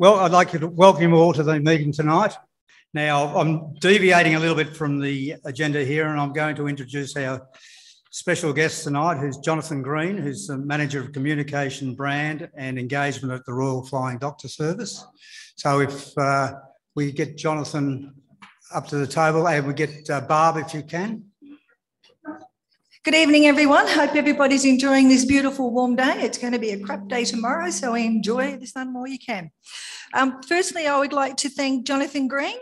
Well, I'd like to welcome you all to the meeting tonight. Now, I'm deviating a little bit from the agenda here, and I'm going to introduce our special guest tonight, who's Jonathan Green, who's the Manager of Communication, Brand and Engagement at the Royal Flying Doctor Service. So if we get Jonathan up to the table, and we get Barb, if you can. Good evening, everyone. Hope everybody's enjoying this beautiful warm day. It's going to be a crap day tomorrow, so enjoy the sun while you can. Firstly, I would like to thank Jonathan Green,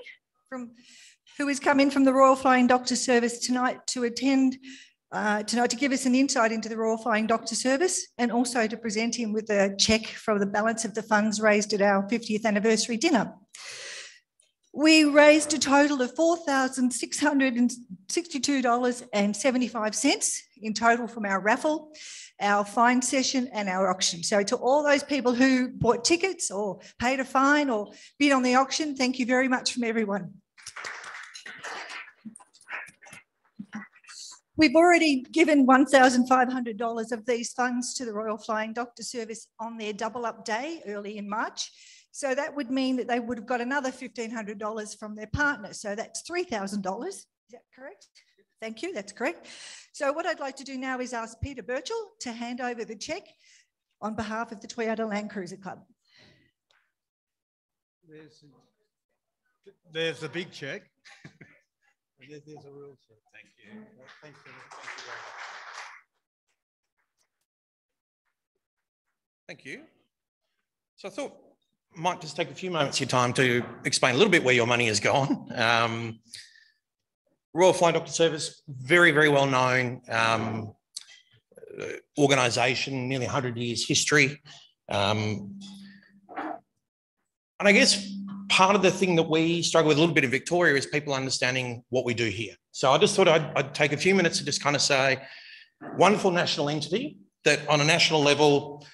who has come in from the Royal Flying Doctor Service tonight to attend tonight to give us an insight into the Royal Flying Doctor Service, and also to present him with a cheque for the balance of the funds raised at our 50th anniversary dinner. We raised a total of $4,662.75 in total from our raffle, our fine session and our auction. So to all those people who bought tickets or paid a fine or bid on the auction, thank you very much from everyone. We've already given $1,500 of these funds to the Royal Flying Doctor Service on their double up day early in March. So that would mean that they would have got another $1,500 from their partner. So that's $3,000. Is that correct? Thank you, that's correct. So what I'd like to do now is ask Peter Birchall to hand over the cheque on behalf of the Toyota Landcruiser Club. There's the big cheque. There's a real cheque. Thank you. Thanks for that. Thank you. So I thought I might just take a few moments of your time to explain a little bit where your money has gone. Royal Flying Doctor Service, very, very well known organisation, nearly 100 years history. And I guess part of the thing that we struggle with a little bit in Victoria is people understanding what we do here. So I just thought I'd take a few minutes to just kind of say, wonderful national entity that on a national level,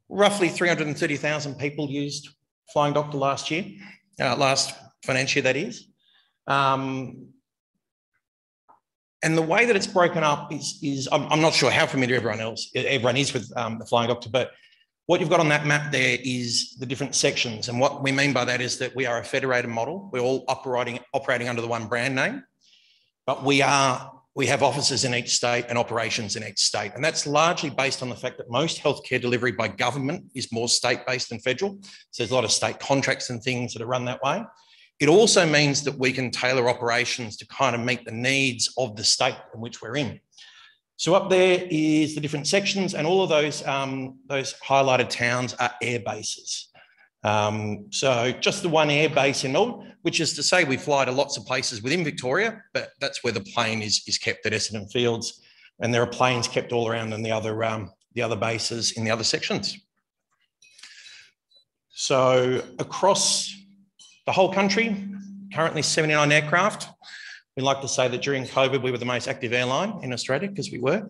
roughly 330,000 people used Flying Doctor last year, last financial year that is. And the way that it's broken up is I'm not sure how familiar everyone is with the Flying Doctor, but what you've got on that map there is the different sections. And what we mean by that is that we are a federated model. We're all operating under the one brand name, but we have offices in each state and operations in each state. And that's largely based on the fact that most healthcare delivery by government is more state-based than federal. So there's a lot of state contracts and things that are run that way. It also means that we can tailor operations to kind of meet the needs of the state in which we're in. So up there is the different sections, and all of those highlighted towns are air bases. So just the one air base in Melbourne, which is to say we fly to lots of places within Victoria, but that's where the plane is kept at Essendon Fields, and there are planes kept all around in the other bases in the other sections. So across the whole country, currently 79 aircraft. We like to say that during COVID, we were the most active airline in Australia, because we were.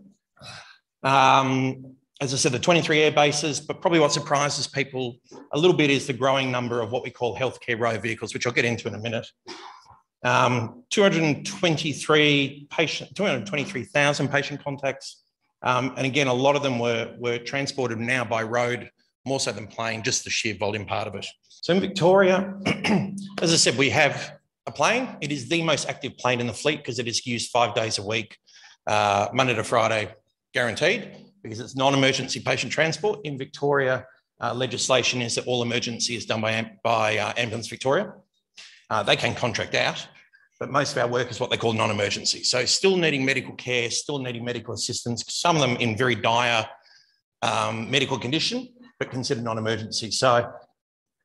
As I said, the 23 air bases, but probably what surprises people a little bit is the growing number of what we call healthcare row vehicles, which I'll get into in a minute. 223,000 patient contacts. And again, a lot of them were transported now by road, more so than plane, just the sheer volume part of it. So in Victoria, as I said, we have a plane. It is the most active plane in the fleet because it is used 5 days a week, Monday to Friday, guaranteed, because it's non-emergency patient transport. In Victoria, legislation is that all emergency is done by Ambulance Victoria. They can contract out, but most of our work is what they call non-emergency. So still needing medical care, still needing medical assistance, some of them in very dire medical condition, but considered non-emergency. So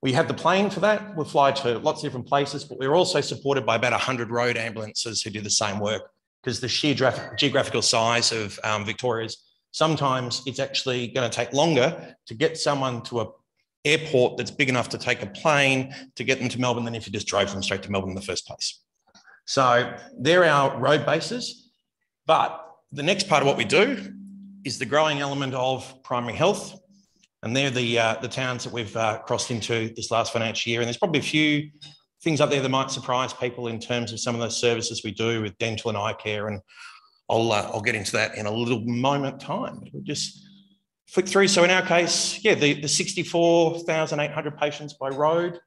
we have the plane for that. We'll fly to lots of different places, but we're also supported by about 100 road ambulances who do the same work, because the sheer geographical size of Victoria's, sometimes it's actually going to take longer to get someone to an airport that's big enough to take a plane to get them to Melbourne than if you just drove them straight to Melbourne in the first place. So they're our road bases. But the next part of what we do is the growing element of primary health. And they're the towns that we've crossed into this last financial year. And there's probably a few things up there that might surprise people in terms of some of the services we do with dental and eye care. And I'll get into that in a little moment time. We'll just Flick through. So in our case, yeah, the 64,800 patients by road.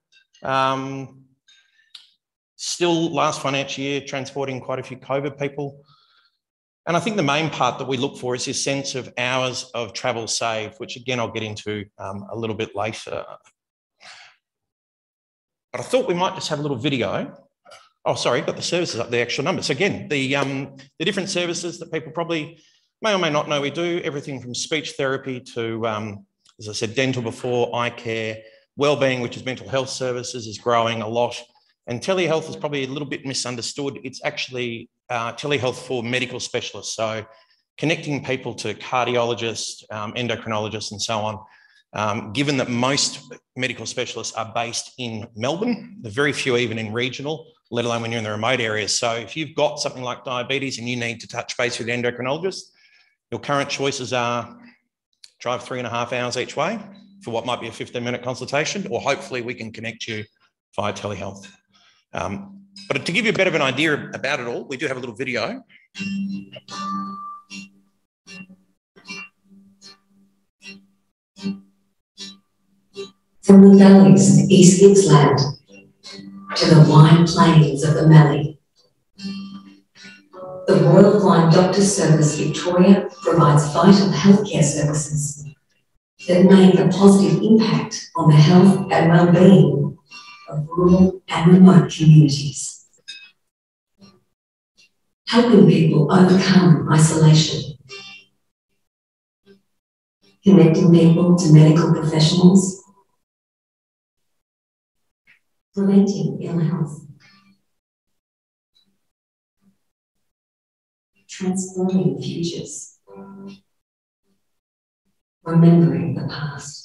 Still last financial year, transporting quite a few COVID people. And I think the main part that we look for is this sense of hours of travel saved, which again, I'll get into a little bit later. But I thought we might just have a little video. Oh, sorry, got the services up, the actual numbers. So again, the different services that people probably may or may not know we do, everything from speech therapy to, as I said, dental before, eye care, wellbeing, which is mental health services, is growing a lot. And telehealth is probably a little bit misunderstood. It's actually telehealth for medical specialists. So connecting people to cardiologists, endocrinologists, and so on. Given that most medical specialists are based in Melbourne, there are very few even in regional, let alone when you're in the remote areas. So if you've got something like diabetes and you need to touch base with the endocrinologist, your current choices are drive 3.5 hours each way for what might be a 15-minute consultation, or hopefully we can connect you via telehealth. But to give you a bit of an idea about it all, we do have a little video. From the valleys of East Gippsland to the wide plains of the Mallee, the Royal Flying Doctor Service Victoria provides vital healthcare services that make a positive impact on the health and well-being of rural and remote communities, helping people overcome isolation, connecting people to medical professionals, preventing ill health, transforming futures, remembering the past.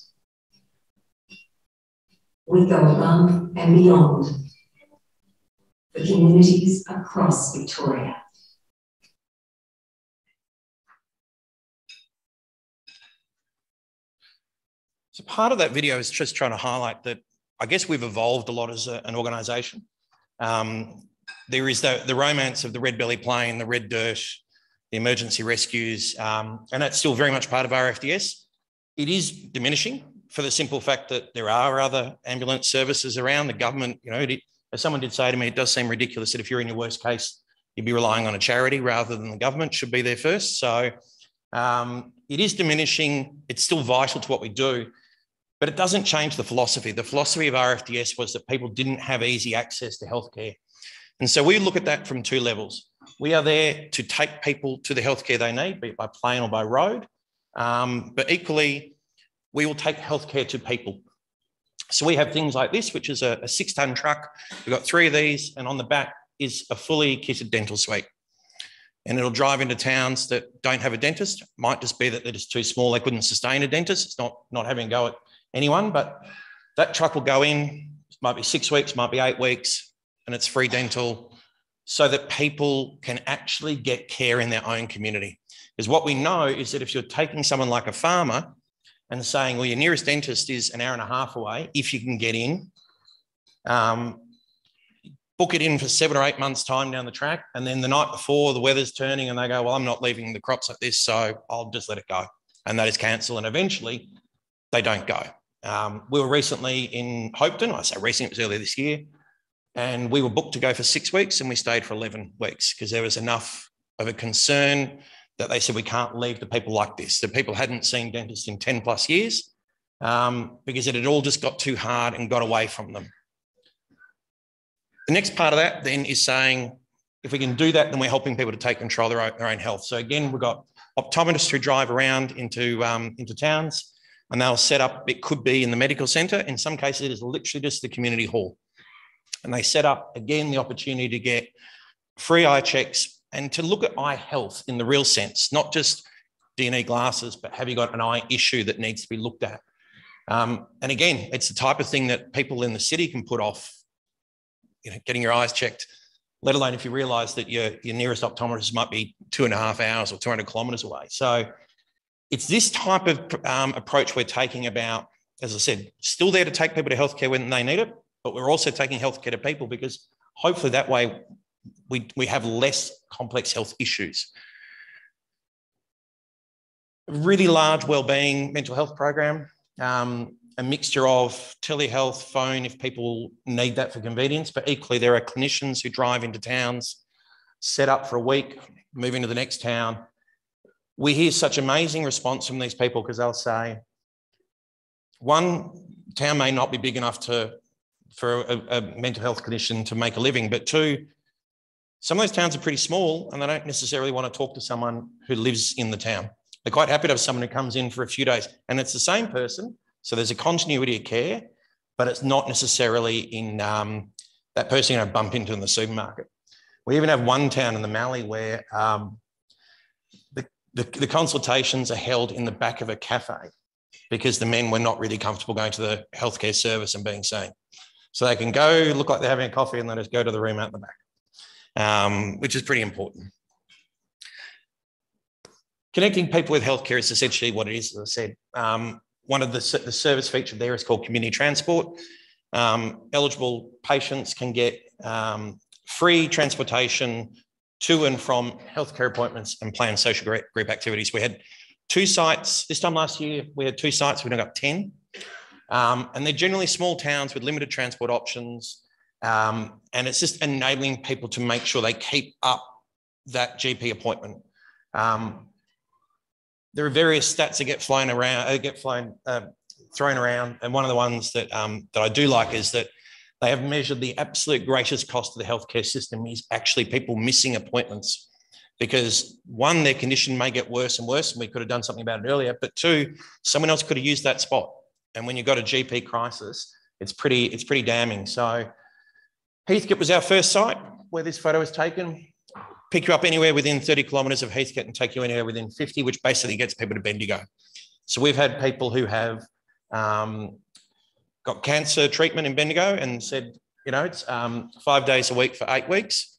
We go above and beyond for communities across Victoria. So part of that video is just trying to highlight that I guess we've evolved a lot as an organisation. There is the romance of the red belly plane, the red dirt, the emergency rescues, and that's still very much part of our FDS. It is diminishing for the simple fact that there are other ambulance services around. The government, you know, as someone did say to me, it does seem ridiculous that if you're in your worst case, you'd be relying on a charity rather than the government should be there first. So it is diminishing. It's still vital to what we do, but it doesn't change the philosophy. The philosophy of our FDS was that people didn't have easy access to healthcare. And so we look at that from two levels. We are there to take people to the healthcare they need, be it by plane or by road, but equally, we will take healthcare to people. So we have things like this, which is a 6-ton truck. We've got 3 of these, and on the back is a fully kitted dental suite. And it'll drive into towns that don't have a dentist. Might just be that they're just too small, they couldn't sustain a dentist. It's not having a go at anyone, but that truck will go in, it might be 6 weeks, might be 8 weeks, and it's free dental so that people can actually get care in their own community. Because what we know is that if you're taking someone like a farmer and saying, well, your nearest dentist is an hour and a half away, if you can get in, book it in for 7 or 8 months' time down the track, and then the night before the weather's turning and they go, well, I'm not leaving the crops like this, so I'll just let it go. And that is cancel, and eventually they don't go. We were recently in Hopetoun, I say recently, it was earlier this year, and we were booked to go for 6 weeks and we stayed for 11 weeks because there was enough of a concern that they said we can't leave the people like this. The people hadn't seen dentists in 10 plus years because it had all just got too hard and got away from them. The next part of that then is saying, if we can do that, then we're helping people to take control of their own health. So again, we've got optometrists who drive around into towns and they'll set up, it could be in the medical centre. In some cases, it is literally just the community hall. And they set up, again, the opportunity to get free eye checks and to look at eye health in the real sense, not just do you need glasses, but have you got an eye issue that needs to be looked at? And again, it's the type of thing that people in the city can put off, you know, getting your eyes checked, let alone if you realise that your nearest optometrist might be 2.5 hours or 200 kilometres away. So it's this type of approach we're taking about, as I said, still there to take people to healthcare when they need it, but we're also taking healthcare to people because hopefully that way we have less complex health issues. really large wellbeing mental health program, a mixture of telehealth, phone, if people need that for convenience, but equally there are clinicians who drive into towns, set up for a week, move into the next town. We hear such amazing response from these people because they'll say, one, town may not be big enough for a mental health clinician to make a living, but two, some of those towns are pretty small and they don't necessarily want to talk to someone who lives in the town. They're quite happy to have someone who comes in for a few days and it's the same person. So there's a continuity of care, but it's not necessarily in that person you're going to bump into in the supermarket. We even have one town in the Mallee where the consultations are held in the back of a cafe because the men were not really comfortable going to the healthcare service and being seen. So they can go look like they're having a coffee and then just go to the room out the back, which is pretty important. Connecting people with healthcare is essentially what it is, as I said. One of the service featured there is called community transport. Eligible patients can get free transportation to and from healthcare appointments and planned social group activities. We had 2 sites. This time last year, we had 2 sites. We've now got 10. And they're generally small towns with limited transport options. And it's just enabling people to make sure they keep up that GP appointment. There are various stats that get thrown around. And one of the ones that I do like is that they have measured the absolute greatest cost of the healthcare system is actually people missing appointments. Because one, their condition may get worse and worse, and we could have done something about it earlier. But two, someone else could have used that spot. And when you've got a GP crisis, it's pretty damning. So Heathcote was our first site where this photo was taken. Pick you up anywhere within 30 kilometres of Heathcote and take you anywhere within 50, which basically gets people to Bendigo. So we've had people who have got cancer treatment in Bendigo and said, you know, it's 5 days a week for 8 weeks.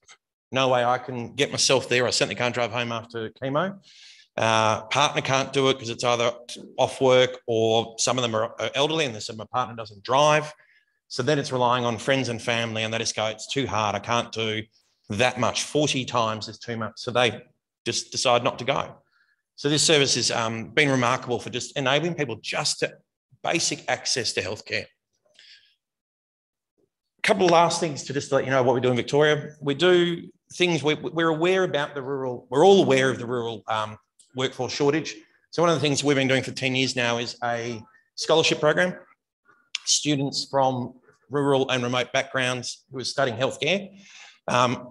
No way I can get myself there. I certainly can't drive home after chemo. Partner can't do it because it's either off work or some of them are elderly and they said my partner doesn't drive. So then it's relying on friends and family and they just go, it's too hard. I can't do that much. 40 times is too much. So they just decide not to go. So this service has been remarkable for just enabling people just to basic access to healthcare. A couple of last things to just let you know what we do in Victoria. We do things, we're aware about the rural, we're all aware of the rural workforce shortage. So one of the things we've been doing for 10 years now is a scholarship program. Students from rural and remote backgrounds who are studying healthcare.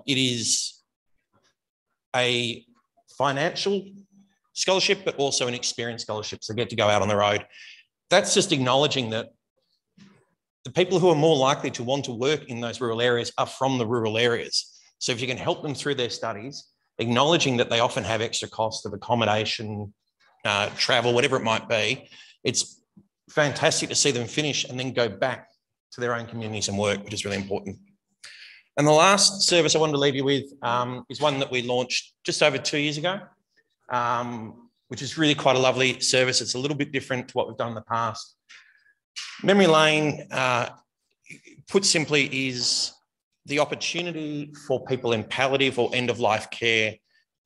It is a financial scholarship, but also an experience scholarship. So they get to go out on the road. That's just acknowledging that the people who are more likely to want to work in those rural areas are from the rural areas. So if you can help them through their studies, acknowledging that they often have extra costs of accommodation, travel, whatever it might be, it's fantastic to see them finish and then go back to their own communities and work, which is really important. And the last service I wanted to leave you with is one that we launched just over 2 years ago, which is really quite a lovely service. It's a little bit different to what we've done in the past. Memory Lane, put simply, is the opportunity for people in palliative or end-of-life care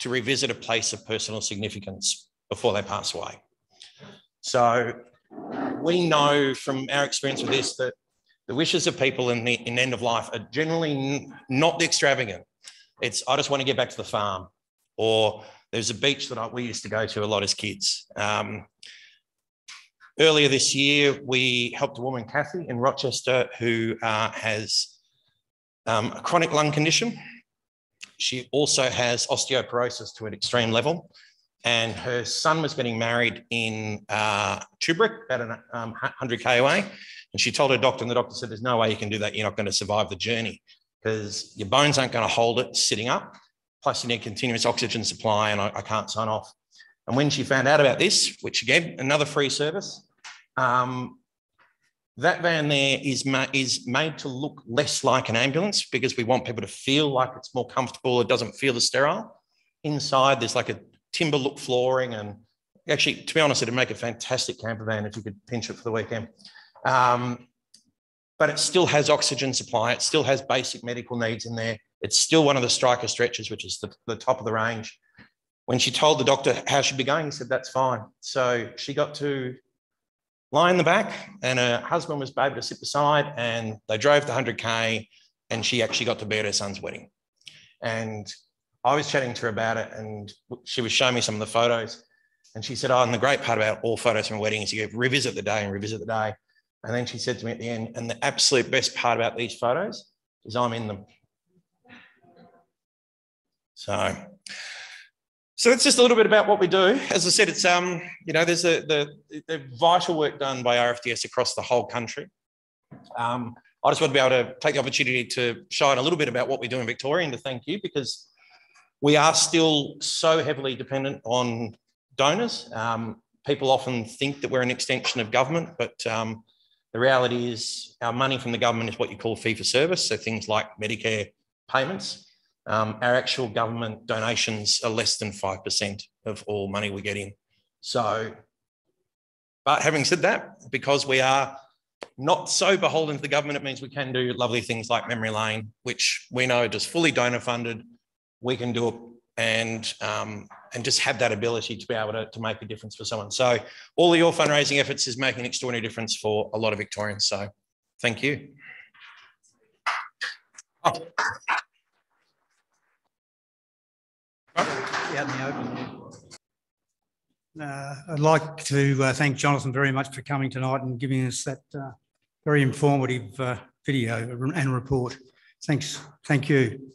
to revisit a place of personal significance before they pass away. So we know from our experience with this that the wishes of people in end of life are generally not the extravagant. It's, I just want to get back to the farm, or there's a beach that we used to go to a lot as kids. Earlier this year, we helped a woman, Kathy, in Rochester, who has a chronic lung condition. She also has osteoporosis to an extreme level, and her son was getting married in Tubrick, about 100k away. And she told her doctor, and the doctor said, there's no way you can do that. You're not going to survive the journey because your bones aren't going to hold it sitting up. Plus you need continuous oxygen supply, and I can't sign off. And when she found out about this, which again, another free service, that van there is made to look less like an ambulance because we want people to feel like it's more comfortable. It doesn't feel as sterile. Inside, there's like a timber look flooring, and actually, to be honest, it'd make a fantastic camper van if you could pinch it for the weekend. But it still has oxygen supply. It still has basic medical needs in there. It's still one of the striker stretchers, which is the top of the range. When she told the doctor how she'd be going, he said, that's fine. So she got to lie in the back and her husband was able to sit beside, and they drove the 100K, and she actually got to be at her son's wedding. And I was chatting to her about it, and she was showing me some of the photos, and she said, oh, and the great part about all photos from a wedding is you revisit the day and revisit the day. And then she said to me at the end, and the absolute best part about these photos is I'm in them. So it's just a little bit about what we do. As I said, it's there's the vital work done by RFDS across the whole country. I just want to be able to take the opportunity to shine a little bit about what we do in Victoria and to thank you, because we are still so heavily dependent on donors. People often think that we're an extension of government, but the reality is our money from the government is what you call fee for service. So things like Medicare payments. Our actual government donations are less than 5% of all money we get in. So, but having said that, because we are not so beholden to the government, it means we can do lovely things like Memory Lane, which we know just fully donor funded. We can do it and just have that ability to be able to make a difference for someone. So all of your fundraising efforts is making an extraordinary difference for a lot of Victorians. So thank you. Oh. Out in the open. I'd like to thank Jonathan very much for coming tonight and giving us that very informative video and report. Thanks. Thank you.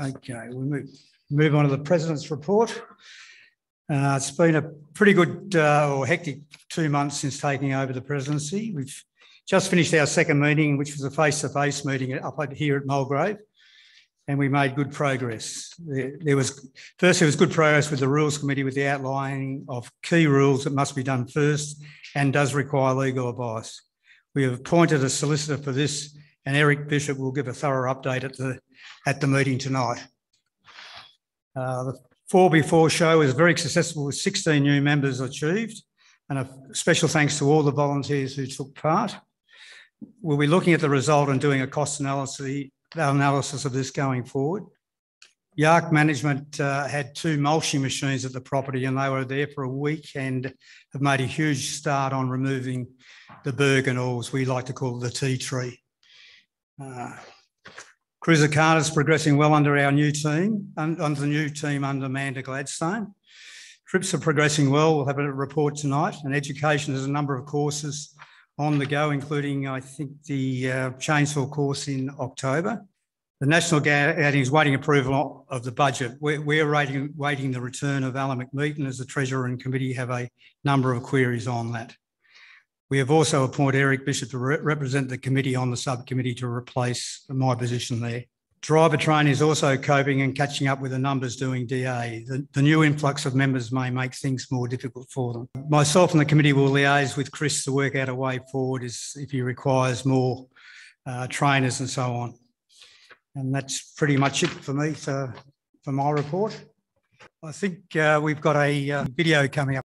Okay, we'll move on to the President's report. It's been a pretty good or hectic 2 months since taking over the presidency. We've just finished our second meeting, which was a face-to-face meeting up here at Mulgrave, and we made good progress. There was good progress with the Rules Committee with the outlining of key rules that must be done first and does require legal advice. We have appointed a solicitor for this, and Eric Bishop will give a thorough update at the meeting tonight. The 4x4 show is very successful with 16 new members achieved, and a special thanks to all the volunteers who took part. We'll be looking at the result and doing a cost analysis of this going forward. Yark Management had 2 mulching machines at the property, and they were there for a week and have made a huge start on removing the Bergenals. We like to call it the tea tree. Cruiser Carter is progressing well under our new team, under the new team under Amanda Gladstone. Trips are progressing well. We'll have a report tonight. And education has a number of courses on the go, including, I think, the chainsaw course in October. The National Guardian is waiting approval of the budget. We're waiting the return of Alan McMeekin, as the Treasurer and Committee have a number of queries on that. We have also appointed Eric Bishop to represent the committee on the subcommittee to replace my position there. Driver training is also coping and catching up with the numbers doing DA. The new influx of members may make things more difficult for them. Myself and the committee will liaise with Chris to work out a way forward if he requires more trainers and so on. And that's pretty much it for me for my report. I think we've got a video coming up.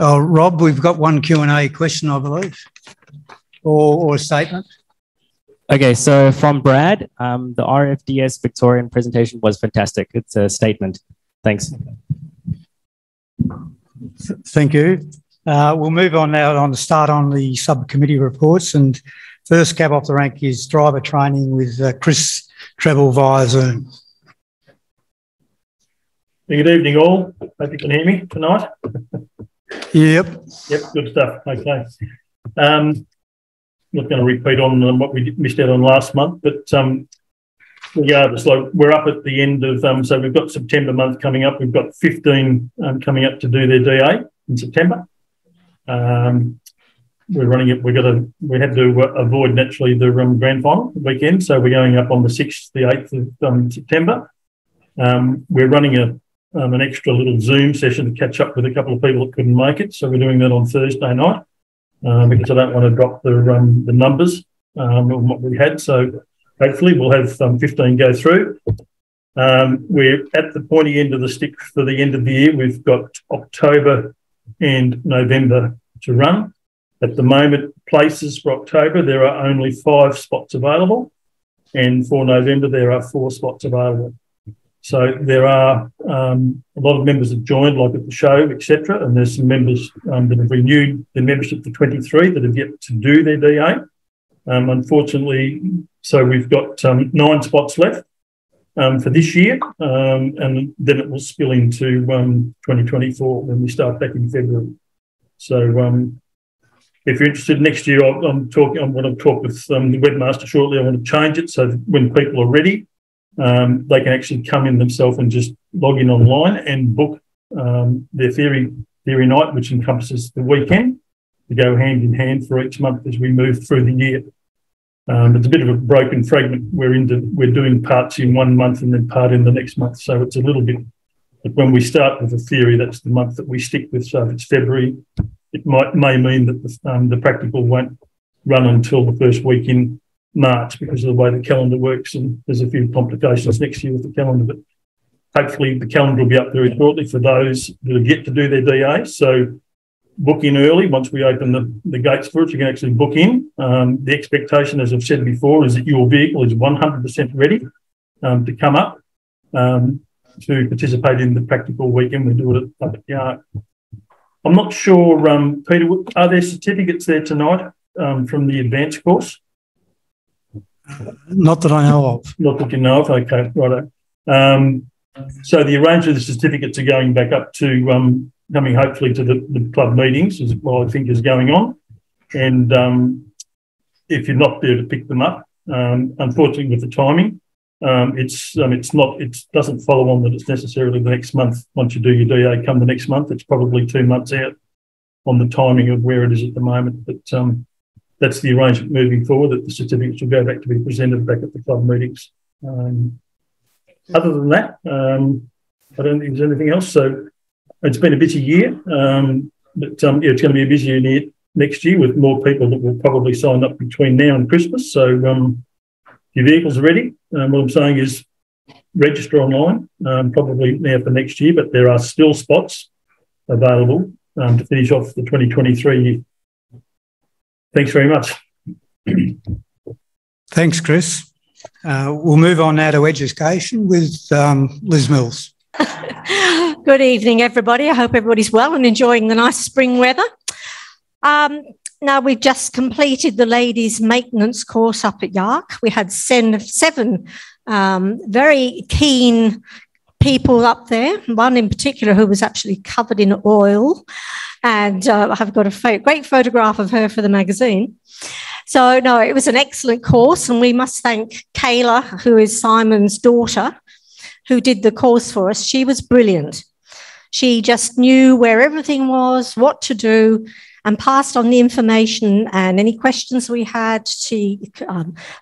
Rob, we've got one Q&A question, I believe, or a statement. Okay, so from Brad, the RFDS Victorian presentation was fantastic. It's a statement. Thanks. Thank you. We'll move on now on to start on the subcommittee reports. And first cab off the rank is driver training with Chris Treble via Zoom. Good evening, all. Hope you can hear me tonight. Yep. Yep, good stuff. Okay. Not going to repeat on what we missed out on last month, but regardless, like we're up at the end of, so we've got September month coming up. We've got 15 coming up to do their DA in September. We're running it. We had to avoid naturally the grand final weekend, so we're going up on the 6th, the 8th of September. We're running an extra little Zoom session to catch up with a couple of people that couldn't make it, so we're doing that on Thursday night because I don't want to drop the numbers of what we had. So hopefully we'll have 15 go through. We're at the pointy end of the stick for the end of the year. We've got October and November to run. At the moment, places for October, there are only 5 spots available, and for November, there are 4 spots available. So there are a lot of members have joined, like at the show, etc. And there's some members that have renewed their membership for 23 that have yet to do their DA. Unfortunately, so we've got 9 spots left for this year, and then it will spill into 2024 when we start back in February. So if you're interested next year, I'm going to talk with the webmaster shortly. I want to change it so that when people are ready, they can actually come in themselves and just log in online and book their theory night, which encompasses the weekend, to go hand in hand for each month as we move through the year. It's a bit of a broken fragment. We're doing parts in one month and then part in the next month. So it's a little bit, but when we start with a theory, that's the month that we stick with. So if it's February, it may mean that the practical won't run until the first week in March because of the way the calendar works, and there's a few complications next year with the calendar, but hopefully the calendar will be up very shortly for those that have yet to do their DA. So book in early. Once we open the gates for it, you can actually book in. The expectation, as I've said before, is that your vehicle is 100% ready to come up to participate in the practical weekend. We do it up at Yark. I'm not sure, Peter, are there certificates there tonight from the advanced course? Not that I know of. Not that you know of. Okay, righto. So the arrangement of the certificates are going back up to coming hopefully to the club meetings, is what I think is going on. And if you're not there to pick them up, unfortunately with the timing, it doesn't follow on that it's necessarily the next month. Once you do your DA come the next month, it's probably 2 months out on the timing of where it is at the moment. But that's the arrangement moving forward, that the certificates will go back to be presented back at the club meetings. Other than that, I don't think there's anything else. So it's been a busy year, but it's going to be a busier year next year with more people that will probably sign up between now and Christmas. So your vehicles are ready. What I'm saying is register online, probably now for next year, but there are still spots available to finish off the 2023 year. Thanks very much. Thanks, Chris. We'll move on now to education with Liz Mills. Good evening, everybody. I hope everybody's well and enjoying the nice spring weather. Now, we've just completed the ladies' maintenance course up at Yark. We had 7 very keen people up there, one in particular who was actually covered in oil, and I've got a great photograph of her for the magazine. So, no, it was an excellent course, and we must thank Kayla, who is Simon's daughter, who did the course for us. She was brilliant. She just knew where everything was, what to do, and passed on the information, and any questions we had, she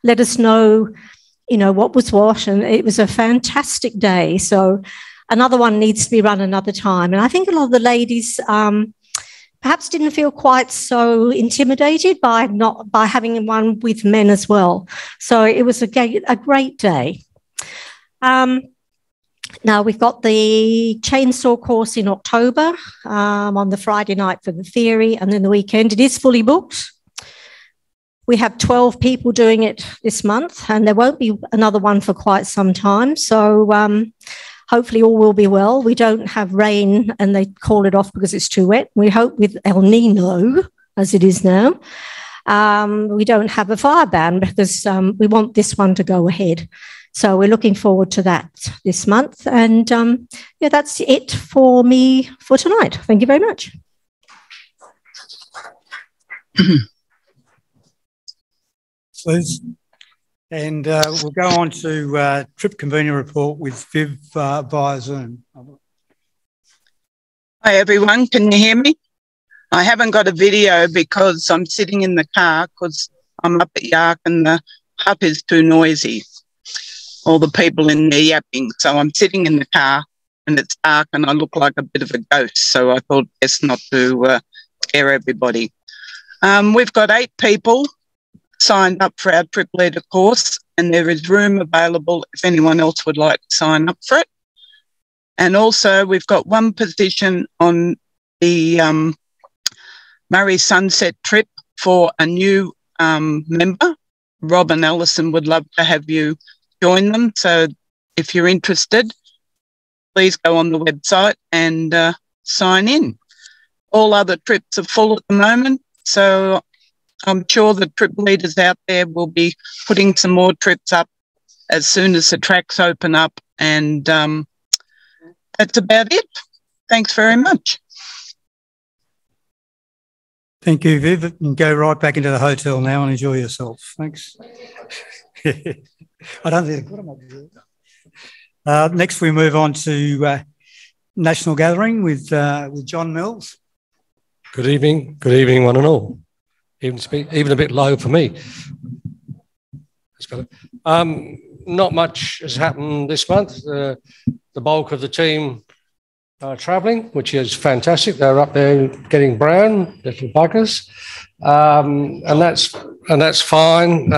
let us know, what was what, and it was a fantastic day. So another one needs to be run another time. And I think a lot of the ladies perhaps didn't feel quite so intimidated by having one with men as well. So it was a great day. Now, we've got the chainsaw course in October on the Friday night for the theory, and then the weekend. It is fully booked. We have 12 people doing it this month, and there won't be another one for quite some time. So hopefully all will be well. We don't have rain, and they call it off because it's too wet. We hope with El Nino, as it is now, we don't have a fire ban because we want this one to go ahead. So we're looking forward to that this month. And yeah, that's it for me for tonight. Thank you very much. Please. And we'll go on to trip convener report with Viv via Zoom. Hi everyone, can you hear me? I haven't got a video because I'm sitting in the car because I'm up at Yark and the hut is too noisy. All the people in there yapping. So I'm sitting in the car and it's dark and I look like a bit of a ghost. So I thought best not to scare everybody. We've got 8 people signed up for our trip leader course and there is room available if anyone else would like to sign up for it. And also we've got 1 position on the Murray Sunset trip for a new member. Rob and Alison would love to have you join them. So if you're interested, please go on the website and sign in. All other trips are full at the moment. So I'm sure the trip leaders out there will be putting some more trips up as soon as the tracks open up. And that's about it. Thanks very much. Thank you, Viv. And go right back into the hotel now and enjoy yourself. Thanks. I don't think what am I doing? Next, we move on to National Gathering with John Mills. Good evening, one and all. Even a bit low for me. That's better. Not much has happened this month. The bulk of the team are travelling, which is fantastic. They're up there getting brown, little buggers, and that's fine.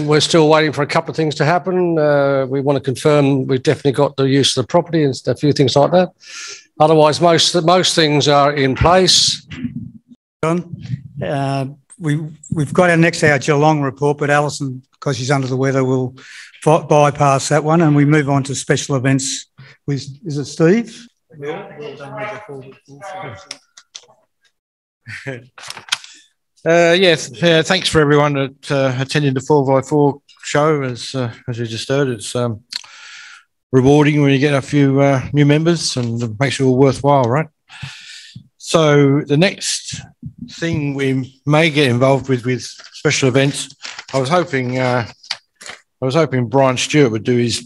We're still waiting for a couple of things to happen. We want to confirm we've definitely got the use of the property and a few things like that. Otherwise, most things are in place. John, we've got our next hour Geelong report, but Alison, because she's under the weather, will bypass that one, and we move on to special events with, is it Steve? Yes, thanks for everyone that attended the 4x4 show. As you just heard, it's rewarding when you get a few new members and makes it all worthwhile, right? So the next thing we may get involved with special events, I was hoping Brian Stewart would do his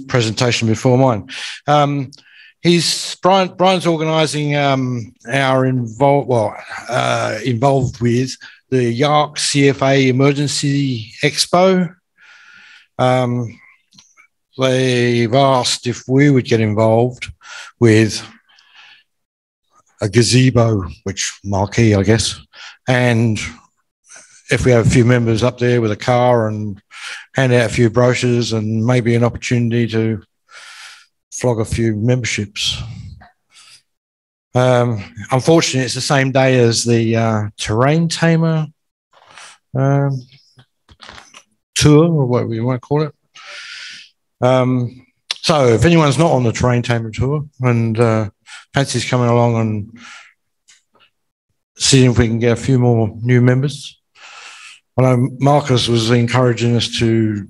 presentation before mine. Brian's organising involved with the Yark CFA Emergency Expo. They've asked if we would get involved with a gazebo, which marquee, I guess, and if we have a few members up there with a car and hand out a few brochures and maybe an opportunity to flog a few memberships. Unfortunately, it's the same day as the Terrain Tamer tour, or what we might call it. So if anyone's not on the Terrain Tamer tour and fancy's coming along and seeing if we can get a few more new members. I know Marcus was encouraging us to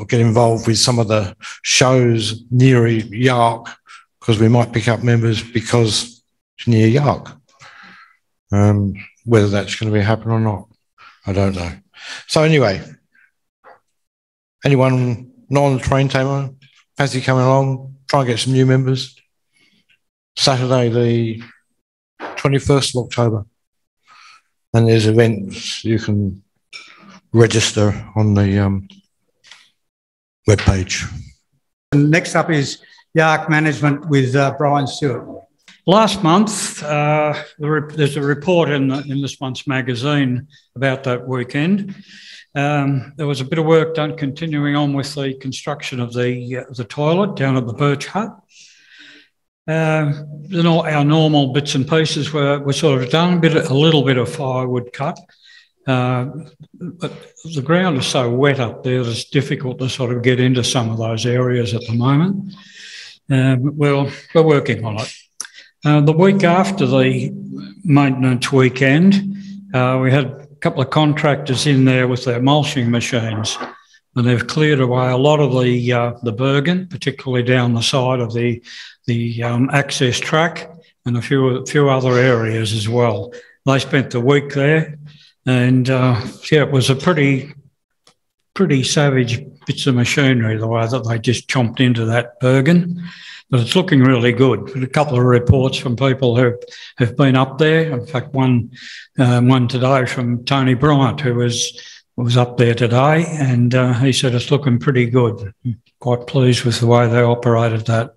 get involved with some of the shows near Yark because we might pick up members because it's near Yark. Whether that's going to be happening or not, I don't know. So anyway, anyone not on the Terrain Tamer, fancy coming along, try and get some new members. Saturday, the 21st of October. And there's events you can register on the webpage. Next up is Yark Management with Brian Stewart. Last month, there's a report in this month's magazine about that weekend. There was a bit of work done continuing on with the construction of the toilet down at the Birch Hut. Our normal bits and pieces were sort of done, a little bit of firewood cut. But the ground is so wet up there that it's difficult to sort of get into some of those areas at the moment. We're working on it. The week after the maintenance weekend, we had a couple of contractors in there with their mulching machines, and they've cleared away a lot of the Bergen, particularly down the side of the access track, and a few other areas as well. They spent the week there, and it was a pretty savage bits of machinery, the way that they just chomped into that Bergen. But it's looking really good. A couple of reports from people who have been up there. In fact, one today from Tony Bryant, who was up there today, and he said it's looking pretty good. Quite pleased with the way they operated that.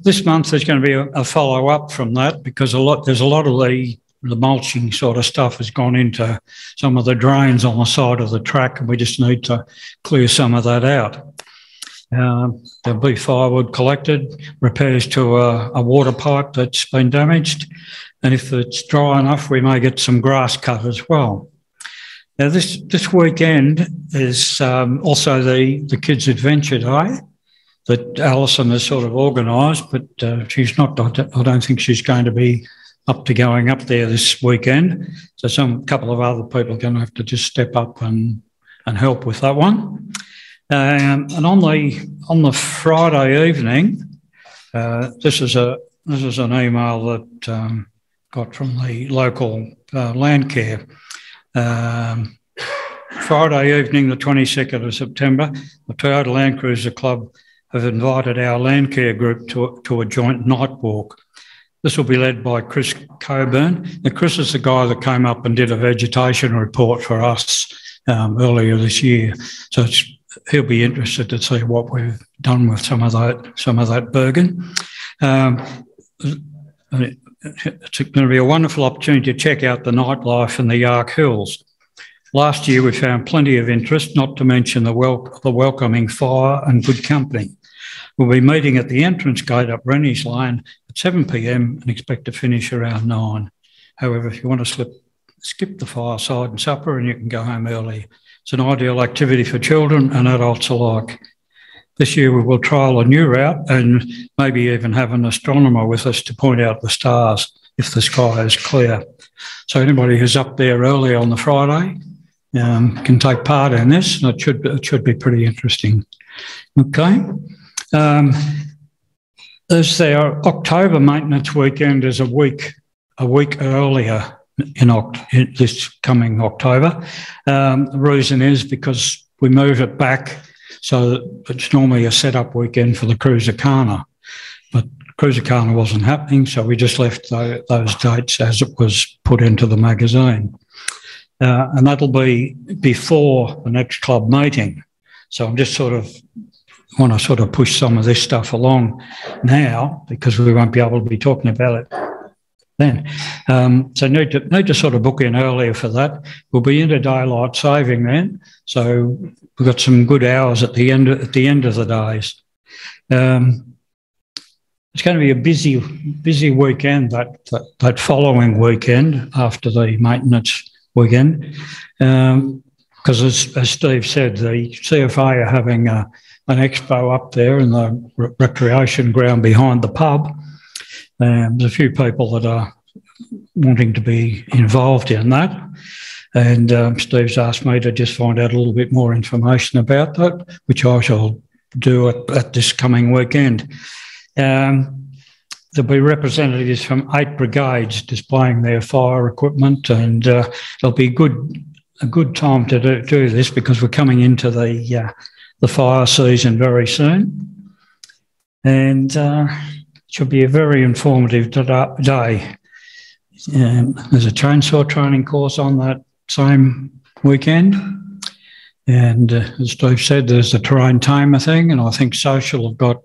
This month there's going to be a follow-up from that, because there's a lot of the mulching sort of stuff has gone into some of the drains on the side of the track, and we just need to clear some of that out. There'll be firewood collected, repairs to a water pipe that's been damaged, and if it's dry enough, we may get some grass cut as well. Now, this weekend is also the Kids Adventure Day that Alison has sort of organised, but she's not. I don't think she's going to be up to going up there this weekend. So a couple of other people are going to have to just step up and help with that one. And on the Friday evening, this is an email that got from the local Landcare. Friday evening, the 22nd of September, the Toyota Landcruiser Club have invited our Landcare group to a joint night walk. This will be led by Chris Coburn. Now, Chris is the guy that came up and did a vegetation report for us earlier this year. So he'll be interested to see what we've done with some of that Bergen. It's going to be a wonderful opportunity to check out the nightlife in the Yark Hills. Last year we found plenty of interest, not to mention the welcoming fire and good company. We'll be meeting at the entrance gate up Rennie's Lane at 7 p.m. and expect to finish around 9. However, if you want to skip the fireside and supper, and you can go home early. It's an ideal activity for children and adults alike. This year we will trial a new route and maybe even have an astronomer with us to point out the stars if the sky is clear. So anybody who's up there early on the Friday can take part in this, and it should be pretty interesting. Okay. There's their October maintenance weekend is a week earlier in this coming October. The reason is because we move it back, so it's normally a set-up weekend for the Cruiser-Kana, but Cruiser-Kana wasn't happening, so we just left those dates as it was put into the magazine. And that'll be before the next club meeting. So I'm just want to push some of this stuff along now, because we won't be able to be talking about it then. So need to sort of book in earlier for that. We'll be into daylight saving then, so we've got some good hours at the end of the days. It's going to be a busy weekend that following weekend after the maintenance weekend, because as Steve said, the CFA are having an expo up there in the recreation ground behind the pub. There's a few people that are wanting to be involved in that, and Steve's asked me to just find out a little bit more information about that, which I shall do at this coming weekend. There'll be representatives from 8 brigades displaying their fire equipment, and there'll be a good time to do this, because we're coming into the fire season very soon, and it should be a very informative day. There's a chainsaw training course on that same weekend, and as Steve said, there's the terrain tamer thing, and I think Social have got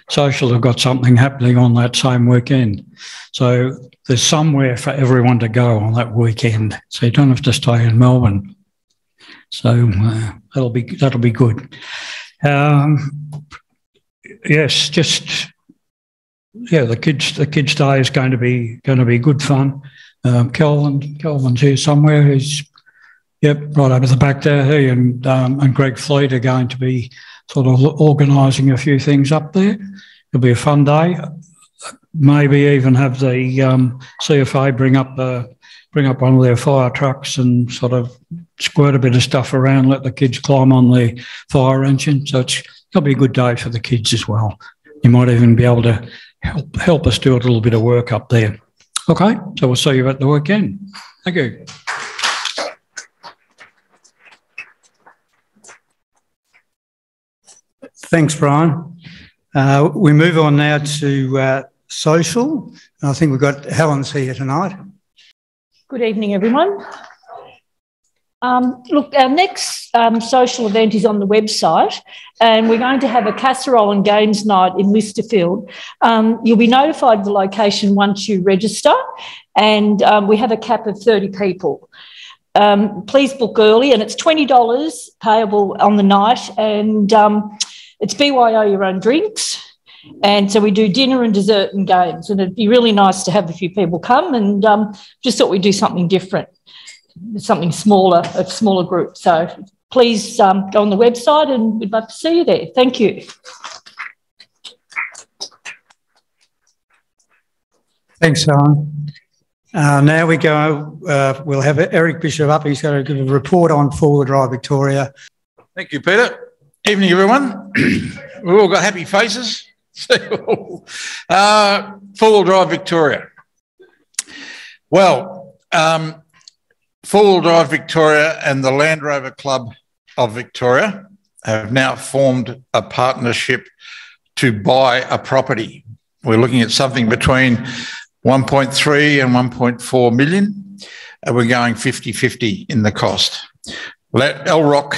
Social have got something happening on that same weekend. So there's somewhere for everyone to go on that weekend. So you don't have to stay in Melbourne. So that'll be good. Yes, just the kids' day is going to be good fun. Kelvin's here somewhere. He's right over the back there. He and Greg Fleet are going to be sort of organising a few things up there. It'll be a fun day. Maybe even have the CFA bring up one of their fire trucks and sort of squirt a bit of stuff around, let the kids climb on the fire engine. So it'll be a good day for the kids as well. You might even be able to help us do a little bit of work up there. Okay, so we'll see you at the weekend. Thank you. Thanks, Brian. We move on now to social. I think we've got Helen's here tonight. Good evening, everyone. Look, our next social event is on the website, and we're going to have a casserole and games night in Listerfield. You'll be notified of the location once you register, and we have a cap of 30 people. Please book early, and it's $20 payable on the night, and it's BYO your own drinks. And so we do dinner and dessert and games, and it'd be really nice to have a few people come, and just thought we'd do something different, something smaller, a smaller group. So please go on the website, and we'd love to see you there. Thank you. Thanks, Helen. Now we go, we'll have Eric Bishop up. He's going to give a report on four-wheel drive Victoria. Thank you, Peter. Evening, everyone. We've all got happy faces. Four-wheel drive Victoria. Well, Four-wheel drive Victoria and the Land Rover Club of Victoria have now formed a partnership to buy a property. We're looking at something between 1.3 and 1.4 million, and we're going 50-50 in the cost. LROC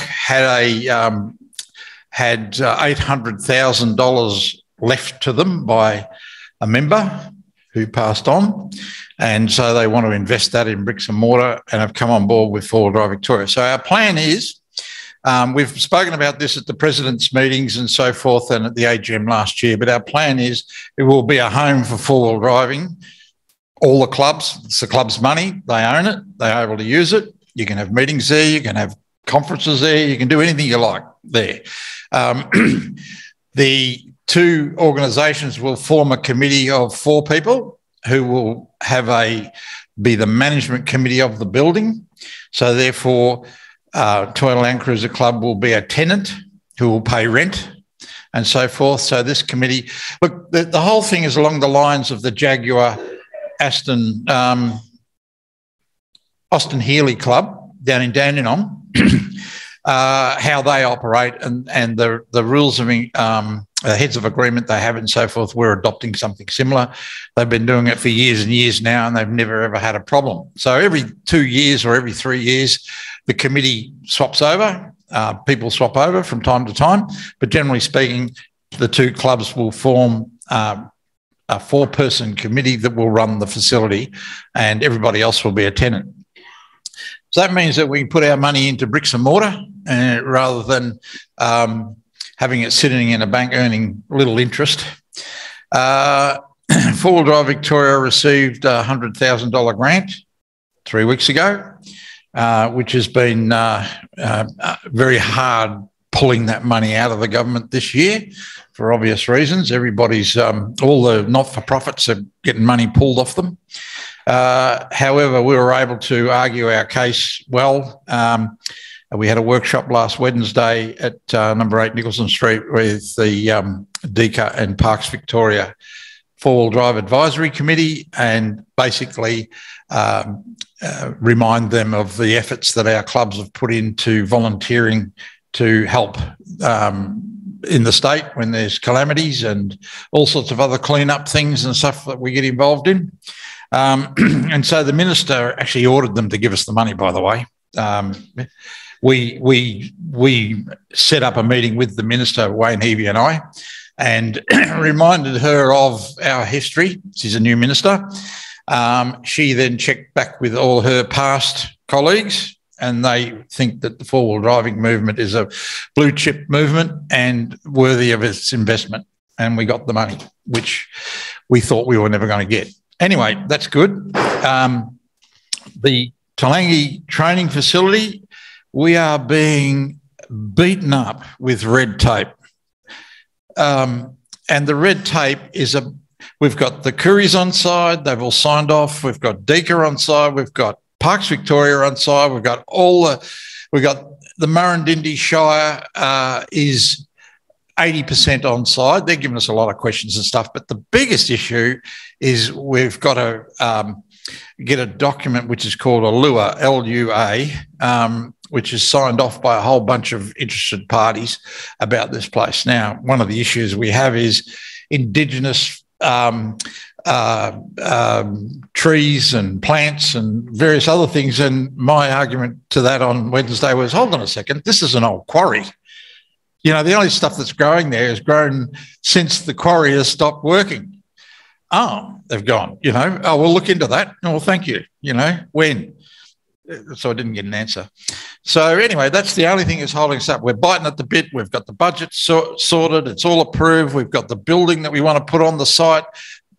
had $800,000 left to them by a member who passed on, and so they want to invest that in bricks and mortar and have come on board with Four-wheel drive Victoria. So our plan is, we've spoken about this at the president's meetings and so forth and at the AGM last year, but our plan is it will be a home for four-wheel driving. All the clubs, it's the club's money, they own it, they're able to use it. You can have meetings there, you can have conferences there, you can do anything you like there. The two organisations will form a committee of 4 people who will be the management committee of the building. So therefore, Toyota Landcruiser Club will be a tenant who will pay rent and so forth. So this committee, look, the whole thing is along the lines of the Jaguar Austin Healey Club down in Dandenong, how they operate and the rules of heads of agreement they have and so forth. We're adopting something similar. They've been doing it for years and years now, and they've never ever had a problem. So every 2 years or every 3 years, the committee swaps over. People swap over from time to time, but generally speaking, the two clubs will form a 4-person committee that will run the facility, and everybody else will be a tenant. So that means that we can put our money into bricks and mortar rather than having it sitting in a bank earning little interest. Four-wheel drive Victoria received a $100,000 grant 3 weeks ago, which has been very hard pulling that money out of the government this year for obvious reasons. Everybody's, all the not-for-profits are getting money pulled off them. However, we were able to argue our case well. We had a workshop last Wednesday at number 8 Nicholson Street with the DECA and Parks Victoria Four-wheel drive advisory committee, and basically remind them of the efforts that our clubs have put into volunteering to help in the state when there's calamities and all sorts of other clean-up things and stuff that we get involved in. And so the minister actually ordered them to give us the money, by the way. We set up a meeting with the minister, Wayne Heavey and I, and reminded her of our history. She's a new minister. She then checked back with all her past colleagues, and they think that the four-wheel driving movement is a blue chip movement and worthy of its investment. And we got the money, which we thought we were never going to get. Anyway, that's good. The Talangi training facility, we are being beaten up with red tape. And the red tape is we've got the Curries on side, they've all signed off. We've got Deaker on side, we've got Parks Victoria on side, we've got the Murrindindi Shire is 80% on side. They're giving us a lot of questions and stuff, but the biggest issue is we've got to get a document which is called a LUA, L-U-A, which is signed off by a whole bunch of interested parties about this place. Now, one of the issues we have is Indigenous trees and plants and various other things. And my argument to that on Wednesday was, hold on a second, this is an old quarry. You know, the only stuff that's growing there is grown since the quarry has stopped working. Oh, they've gone, you know, oh, we'll look into that. Oh, well, thank you. You know, when? So I didn't get an answer. So anyway, that's the only thing that's holding us up. We're biting at the bit. We've got the budget sorted. It's all approved. We've got the building that we want to put on the site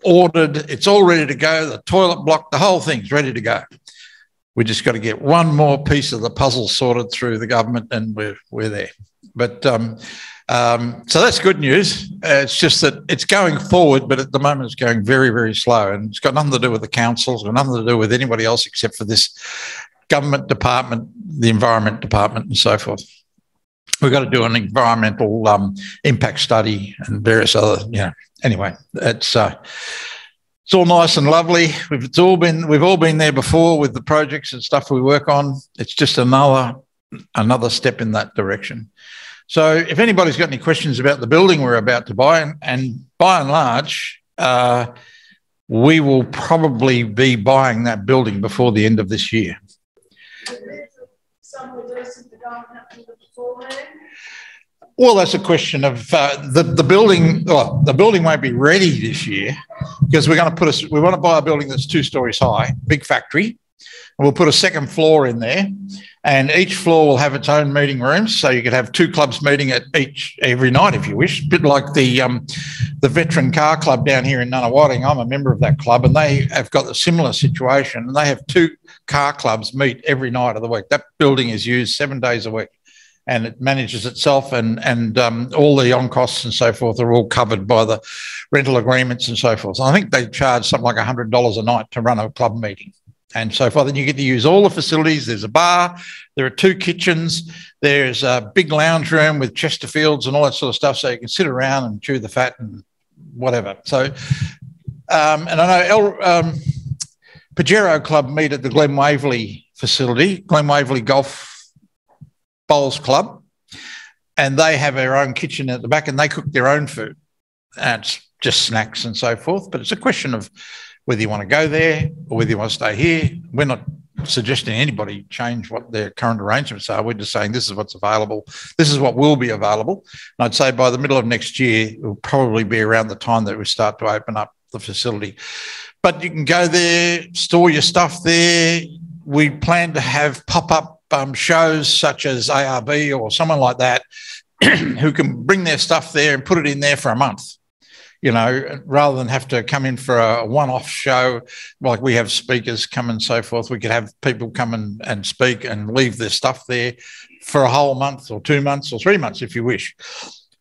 ordered. It's all ready to go. The toilet block, the whole thing's ready to go. We just got to get one more piece of the puzzle sorted through the government, and we're there. But so that's good news. It's just that it's going forward, but at the moment it's going very, very slow, and it's got nothing to do with the councils, got nothing to do with anybody else except for this government department, the environment department, and so forth. We've got to do an environmental impact study and various other, you know. Anyway, it's all nice and lovely. We've all been there before with the projects and stuff we work on. It's just another step in that direction. So if anybody's got any questions about the building we're about to buy, and by and large, we will probably be buying that building before the end of this year. Well, that's a question of the building. Well, the building won't be ready this year because we want to buy a building that's 2 stories high, big factory, and we'll put a second floor in there. And each floor will have its own meeting rooms, so you could have 2 clubs meeting at every night if you wish. A bit like the Veteran Car Club down here in Nunawading. I'm a member of that club, and they have got a similar situation. And they have 2 car clubs meet every night of the week. That building is used 7 days a week, and it manages itself. And all the on costs and so forth are all covered by the rental agreements and so forth. So I think they charge something like $100 a night to run a club meeting. And so forth. Then you get to use all the facilities. There's a bar, there are 2 kitchens, there's a big lounge room with Chesterfields and all that sort of stuff, so you can sit around and chew the fat and whatever. So, and I know Pajero Club meet at the Glen Waverley facility, Glen Waverley Golf Bowls Club, and they have their own kitchen at the back, and they cook their own food. And it's just snacks and so forth, but it's a question of whether you want to go there or whether you want to stay here. We're not suggesting anybody change what their current arrangements are. We're just saying this is what's available. This is what will be available. And I'd say by the middle of next year, it will probably be around the time that we start to open up the facility. But you can go there, store your stuff there. We plan to have pop-up shows such as ARB or someone like that who can bring their stuff there and put it in there for a month. You know, rather than have to come in for a one-off show, like we have speakers come and so forth, we could have people come and speak and leave their stuff there for a whole month or 2 months or 3 months if you wish.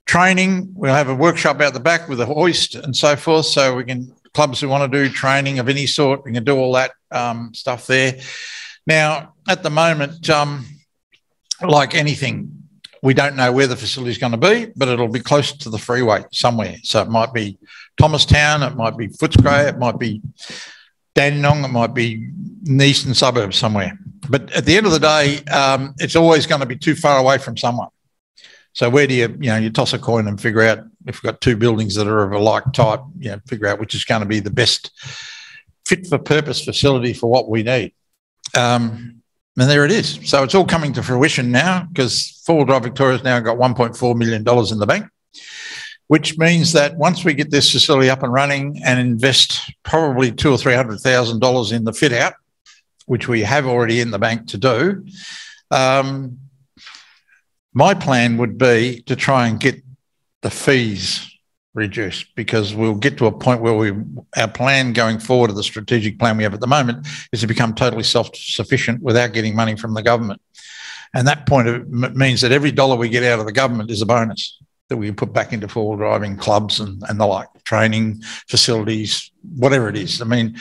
Training, we'll have a workshop out the back with a hoist and so forth, so we can, clubs who want to do training of any sort, we can do all that stuff there. Now, at the moment, like anything, we don't know where the facility is going to be, but it'll be close to the freeway somewhere. So it might be Thomastown, it might be Footscray, it might be Dandenong, it might be in the eastern suburbs somewhere. But at the end of the day, it's always going to be too far away from someone. So where do you toss a coin and figure out if we've got 2 buildings that are of a like type, figure out which is going to be the best fit for purpose facility for what we need. And there it is. So it's all coming to fruition now because 4-wheel drive Victoria's now got $1.4 million in the bank. which means that once we get this facility up and running and invest probably $200,000 or $300,000 in the fit out, which we have already in the bank to do, my plan would be to try and get the fees reduced, because we'll get to a point where our plan going forward, the strategic plan we have at the moment, is to become totally self-sufficient without getting money from the government. And that point means that every dollar we get out of the government is a bonus that we put back into four-wheel driving clubs and the like, training, facilities, whatever it is. I mean,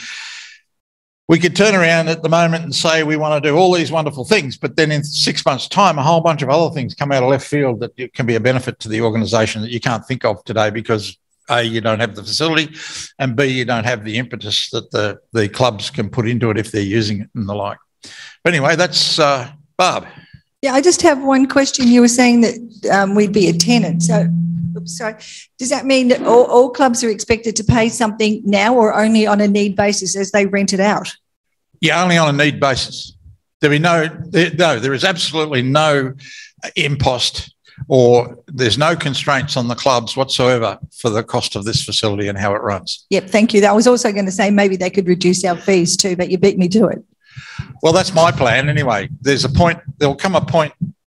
we could turn around at the moment and say we want to do all these wonderful things, but then in 6 months' time, a whole bunch of other things come out of left field that can be a benefit to the organisation that you can't think of today because A, you don't have the facility, and B, you don't have the impetus that the clubs can put into it if they're using it and the like. But anyway, that's Barb. Yeah, I just have one question. You were saying that we'd be a tenant. So, sorry, does that mean that all clubs are expected to pay something now, or only on a need basis as they rent it out? Yeah, only on a need basis. There is absolutely no impost, or there's no constraints on the clubs whatsoever for the cost of this facility and how it runs. Yep, thank you. I was also going to say maybe they could reduce our fees too, but you beat me to it. Well, that's my plan anyway. There'll come a point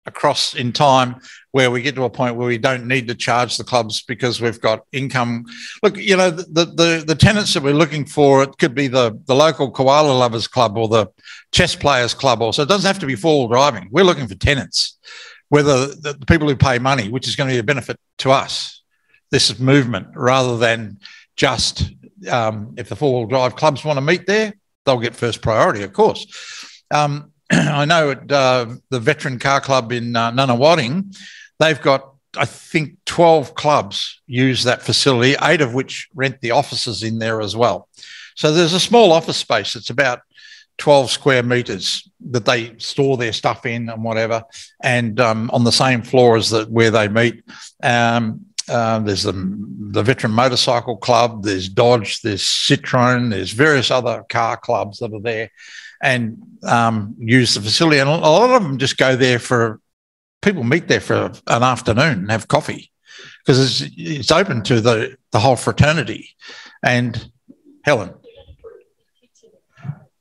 across in time where we get to a point where we don't need to charge the clubs because we've got income. Look, you know, the tenants that we're looking for, it could be the local koala lovers club or the chess players club also. It doesn't have to be four-wheel driving. We're looking for tenants, whether the people who pay money, which is going to be a benefit to us, this is movement, rather than just if the four-wheel drive clubs want to meet there, they'll get first priority, of course. I know at the Veteran Car Club in Nunawading, they've got, I think, 12 clubs use that facility, 8 of which rent the offices in there as well. So there's a small office space. It's about 12 square metres that they store their stuff in and whatever, and on the same floor as where they meet. There's the Veteran Motorcycle Club, there's Dodge, there's Citroen, there's various other car clubs that are there and use the facility. And a lot of them just go there people meet there for an afternoon and have coffee because it's open to the whole fraternity. And Helen.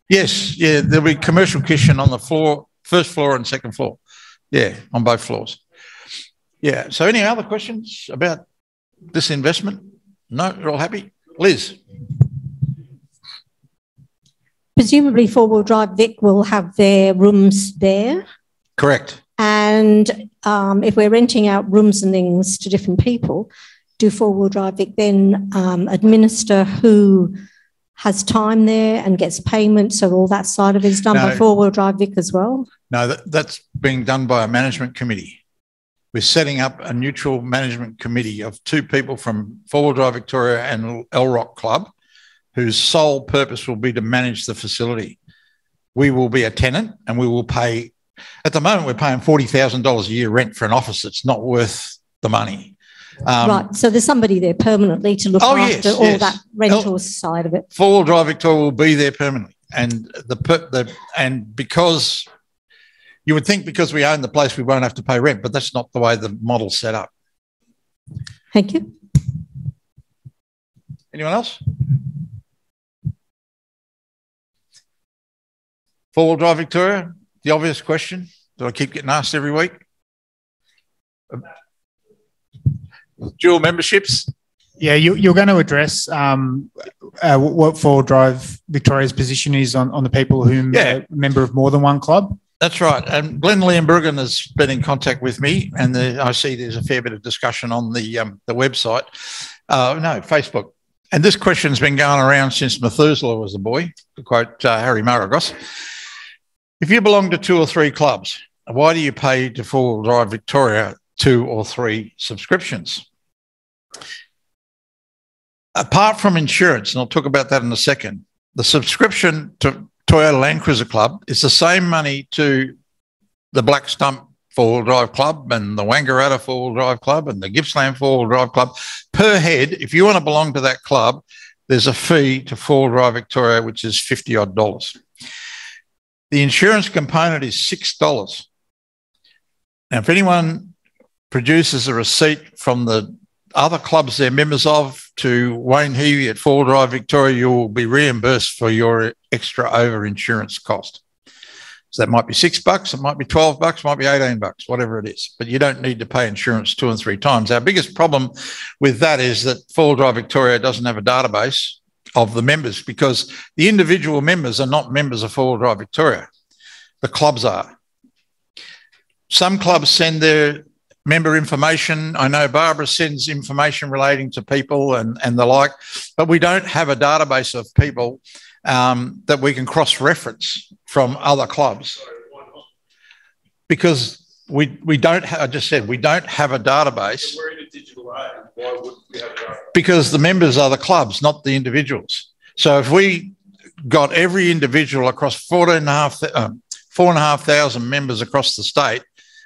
Yes, yeah, there'll be commercial kitchen on the floor, first floor and second floor. Yeah, on both floors. Yeah, so any other questions about this investment? No, you're all happy? Liz? Presumably four-wheel drive Vic will have their rooms there. Correct. And if we're renting out rooms and things to different people, do four-wheel drive Vic then administer who has time there and gets payment, so all that side of it is done by four-wheel drive Vic as well? No, that's being done by a management committee. We're setting up a neutral management committee of 2 people from Four-Wheel Drive Victoria and LROC Club, whose sole purpose will be to manage the facility. We will be a tenant and we will pay, at the moment we're paying $40,000 a year rent for an office that's not worth the money. Right, so there's somebody there permanently to look after all that rental side of it. Four-Wheel Drive Victoria will be there permanently, and because you would think because we own the place we won't have to pay rent, but that's not the way the model's set up. Thank you. Anyone else? Four-Wheel Drive Victoria, the obvious question that I keep getting asked every week. Dual memberships? Yeah, you're going to address what Four-Wheel Drive Victoria's position is on the people who are a member of more than one club? That's right. And Glenn Liambergen has been in contact with me, and I see there's a fair bit of discussion on the website. Facebook. And this question's been going around since Methuselah was a boy, to quote Harry Maragos. If you belong to 2 or 3 clubs, why do you pay to Four-Wheel Drive Victoria 2 or 3 subscriptions? Apart from insurance, and I'll talk about that in a second, the subscription to Toyota Landcruiser Club is the same money to the Black Stump Four-Wheel Drive Club and the Wangaratta Four-Wheel Drive Club and the Gippsland Four-Wheel Drive Club. Per head, if you want to belong to that club, there's a fee to Four-Wheel Drive Victoria, which is $50 odd. The insurance component is $6. Now, if anyone produces a receipt from the other clubs they're members of to Wayne Heavey at 4 Drive Victoria, you will be reimbursed for your extra over insurance cost. So that might be $6, it might be $12, it might be $18, whatever it is. But you don't need to pay insurance 2 and 3 times. Our biggest problem with that is that 4 Drive Victoria doesn't have a database of the members, because the individual members are not members of 4 Drive Victoria. The clubs are. Some clubs send their member information. I know Barbara sends information relating to people and the like, but we don't have a database of people that we can cross-reference from other clubs, because we don't. I just said we don't have a database. We're in a digital age. Why wouldn't we have a database? Because the members are the clubs, not the individuals. So if we got every individual across 4,500 members across the state,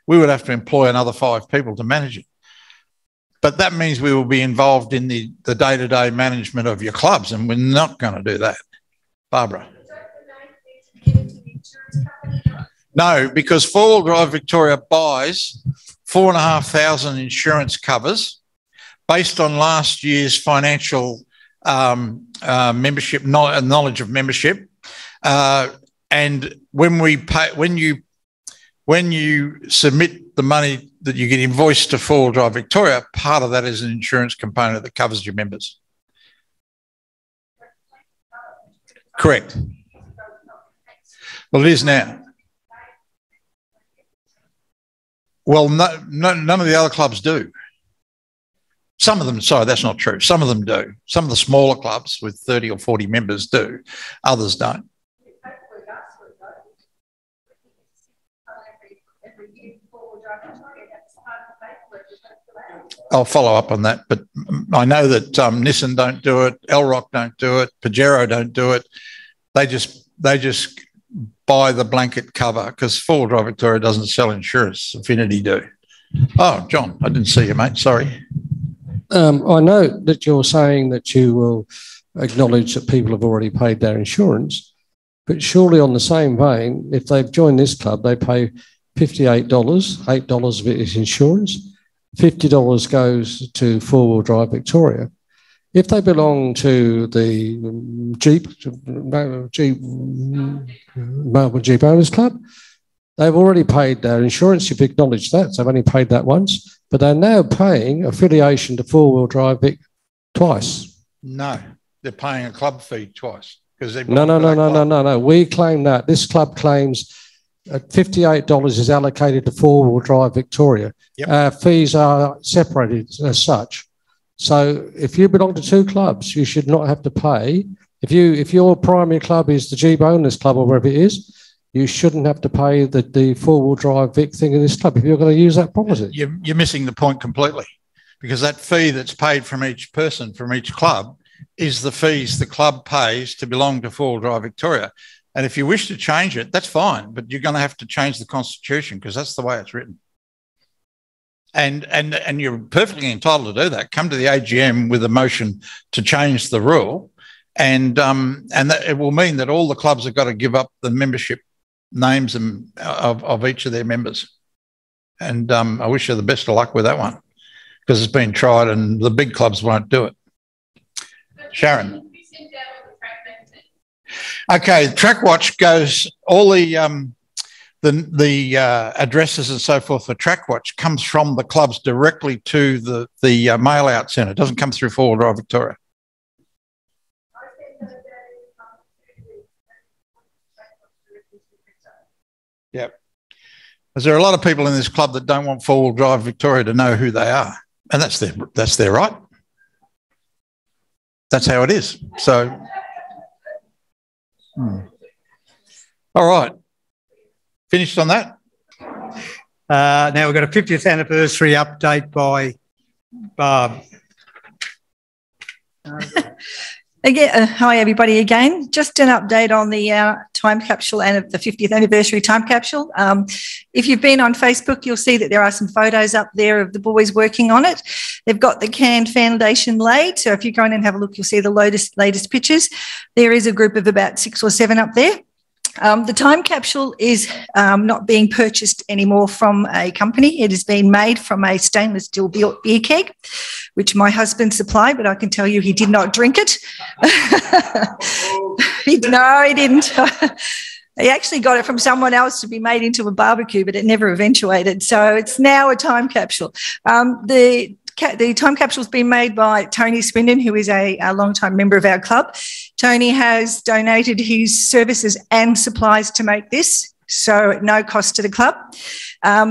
we would have to employ another 5 people to manage it. But that means we will be involved in the day-to-day management of your clubs, and we're not going to do that. Barbara? No, because 4 Drive Victoria buys 4,500 insurance covers based on last year's financial membership, knowledge of membership. And when you submit the money that you get invoiced to 4 Drive Victoria, part of that is an insurance component that covers your members. Correct. Well, it is now. Well, none of the other clubs do. Some of them, sorry, that's not true. Some of them do. Some of the smaller clubs with 30 or 40 members do. Others don't. I'll follow up on that, but I know that Nissan don't do it, Elrock don't do it, Pajero don't do it. They just buy the blanket cover, because 4 Drive Victoria doesn't sell insurance. Affinity do. Oh, John, I didn't see you, mate. Sorry. I know that you're saying that you will acknowledge that people have already paid their insurance, but surely on the same vein, if they've joined this club, they pay $58, $8 of it is insurance, $50 goes to 4 Drive Victoria. If they belong to the Melbourne Jeep Owners Club, they've already paid their insurance. You've acknowledged that. So they've only paid that once, but they're now paying affiliation to 4 Drive Vic twice. No, they're paying a club fee twice. No. We claim that. This club claims $58 is allocated to 4 Drive Victoria. Yep. Our fees are separated as such. So if you belong to 2 clubs, you should not have to pay. If your primary club is the Jeep Owners Club or wherever it is, you shouldn't have to pay the 4-wheel drive Vic thing in this club if you're going to use that property. You're missing the point completely, because that fee that's paid from each person, from each club, is the fees the club pays to belong to 4 Drive Victoria. And if you wish to change it, that's fine, but you're going to have to change the constitution, because that's the way it's written. And you're perfectly entitled to do that. Come to the AGM with a motion to change the rule, and that it will mean that all the clubs have got to give up the membership names of each of their members. And I wish you the best of luck with that one, because it's been tried and the big clubs won't do it. Sharon. Okay, TrackWatch goes, all the addresses and so forth for TrackWatch comes from the clubs directly to the mail out centre. It doesn't come through 4 Drive Victoria. Yep. Because there are a lot of people in this club that don't want 4 Drive Victoria to know who they are, and that's their right. That's how it is. So, all right. Finished on that? Now we've got a 50th anniversary update by Barb. Again, hi everybody again. Just an update on the time capsule and the 50th anniversary time capsule. If you've been on Facebook, you'll see that there are some photos up there of the boys working on it. They've got the canned foundation laid, so if you go in and have a look, you'll see the latest pictures. There is a group of about 6 or 7 up there. The time capsule is not being purchased anymore from a company. It has been made from a stainless steel beer keg, which my husband supplied, but I can tell you he did not drink it. No, he didn't. He actually got it from someone else to be made into a barbecue, but it never eventuated. So it's now a time capsule. The time capsule has been made by Tony Swindon, who is a long-time member of our club. Tony has donated his services and supplies to make this, so at no cost to the club.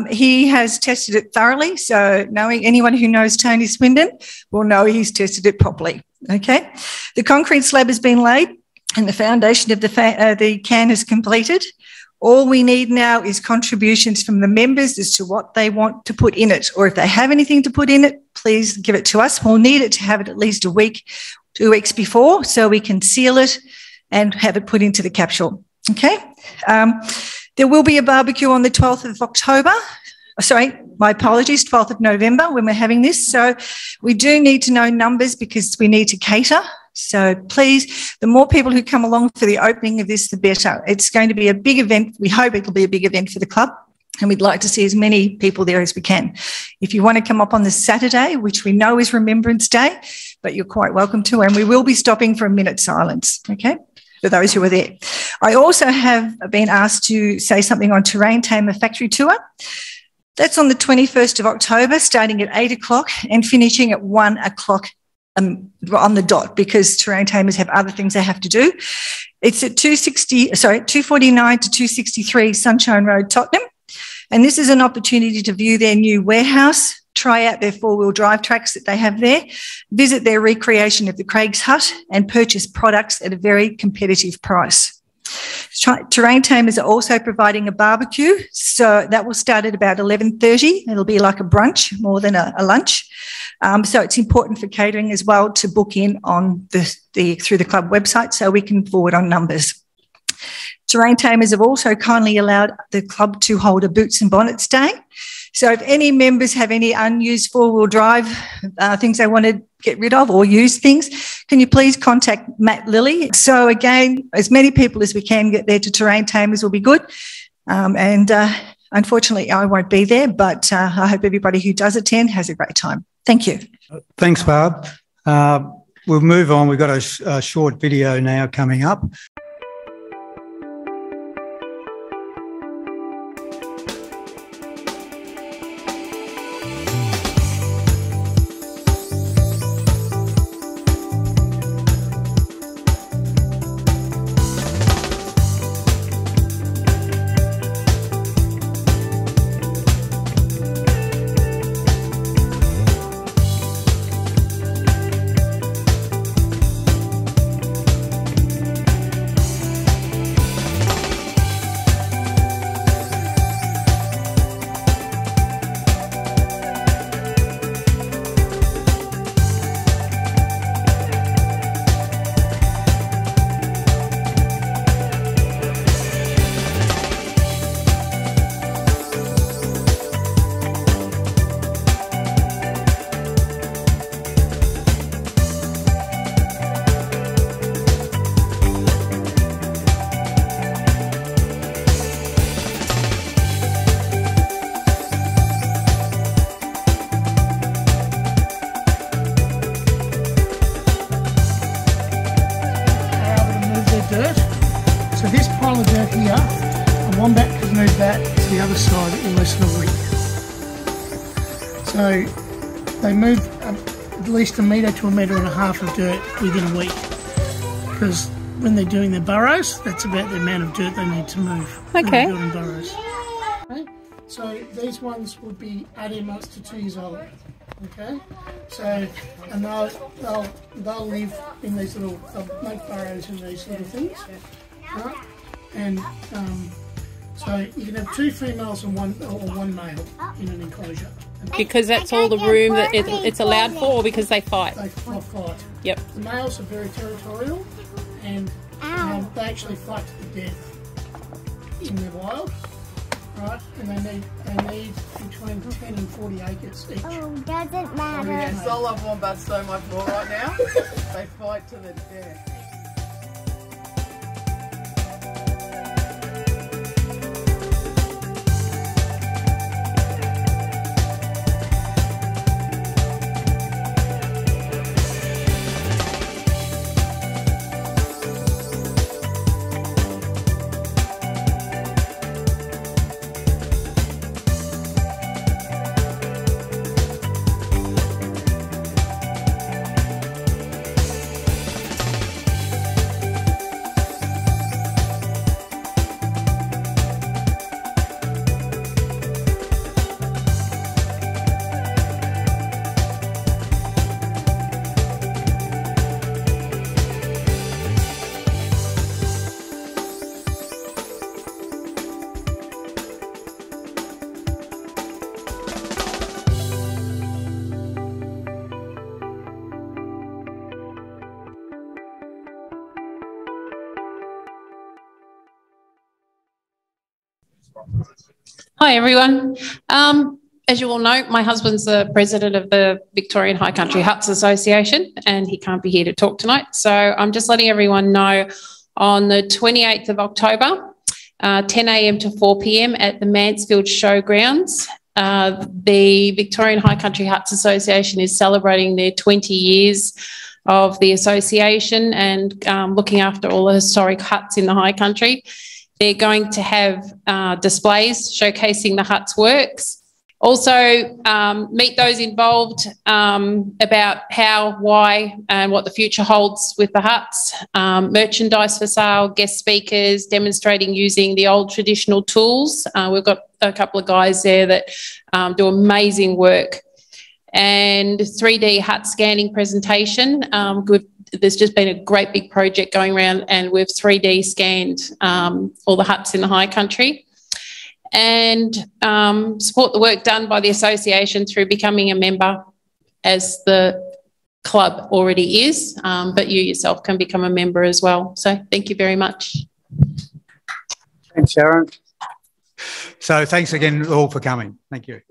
He has tested it thoroughly, so knowing anyone who knows Tony Swindon will know he's tested it properly. Okay, the concrete slab has been laid and the foundation of the can is completed. All we need now is contributions from the members as to what they want to put in it, or if they have anything to put in it, please give it to us. We'll need it to have it at least a week, 2 weeks before, so we can seal it and have it put into the capsule. Okay. There will be a barbecue on the 12th of October. Sorry, my apologies, 12th of November when we're having this. So we do need to know numbers because we need to cater. So please, the more people who come along for the opening of this, the better. It's going to be a big event. We hope it'll be a big event for the club, and we'd like to see as many people there as we can. If you want to come up on the Saturday, which we know is Remembrance Day, but you're quite welcome to, and we will be stopping for a minute's silence, okay, for those who are there. I also have been asked to say something on Terrain Tamer Factory Tour. That's on the 21st of October, starting at 8 o'clock and finishing at 1 o'clock on the dot, because terrain tamers have other things they have to do. It's at 249 to 263 Sunshine Road, Tottenham. And this is an opportunity to view their new warehouse, try out their four-wheel drive tracks that they have there, visit their recreation of the Craig's Hut, and purchase products at a very competitive price. Terrain Tamers are also providing a barbecue, so that will start at about 11:30. It'll be like a brunch more than a lunch. So it's important for catering as well to book in on through the club website so we can forward on numbers. Terrain Tamers have also kindly allowed the club to hold a Boots and Bonnets Day. So if any members have any unused four-wheel drive things they want to get rid of or use things, can you please contact Matt Lilly? So again, as many people as we can get there to Terrain Tamers will be good. Unfortunately, I won't be there, but I hope everybody who does attend has a great time. Thank you. Thanks, Barb. We'll move on. We've got a short video now coming up. The other side in less than a week. So they move at least 1 metre to 1.5 metres of dirt within a week, because when they're doing their burrows, that's about the amount of dirt they need to move. Okay. Building burrows. Okay. So these ones would be 18 months to 2 years old. Okay. So and they'll live in these little, they'll make burrows in these little things, right? And so you can have 2 females and one male in an enclosure. Because that's all the room that it's allowed for, or because they fight? They fight. Yep. The males are very territorial, and they actually fight to the death in the wild, right? And they need between 10 and 40 acres each. Oh, doesn't matter. Yes, I love wombats so much more right now. They fight to the death. Hi, everyone. As you all know, my husband's the president of the Victorian High Country Huts Association, and he can't be here to talk tonight. So I'm just letting everyone know on the 28th of October, 10 a.m. to 4 p.m. at the Mansfield Showgrounds, the Victorian High Country Huts Association is celebrating their 20 years of the association and looking after all the historic huts in the High Country. They're going to have displays showcasing the huts' works. Also, meet those involved about how, why, and what the future holds with the huts. Merchandise for sale, guest speakers demonstrating using the old traditional tools. We've got a couple of guys there that do amazing work. And 3D hut scanning presentation. There's just been a great big project going around, and we've 3D scanned all the huts in the High Country. And support the work done by the association through becoming a member, as the club already is, but you yourself can become a member as well. So thank you very much. Thanks, Sharon. So thanks again all for coming. Thank you.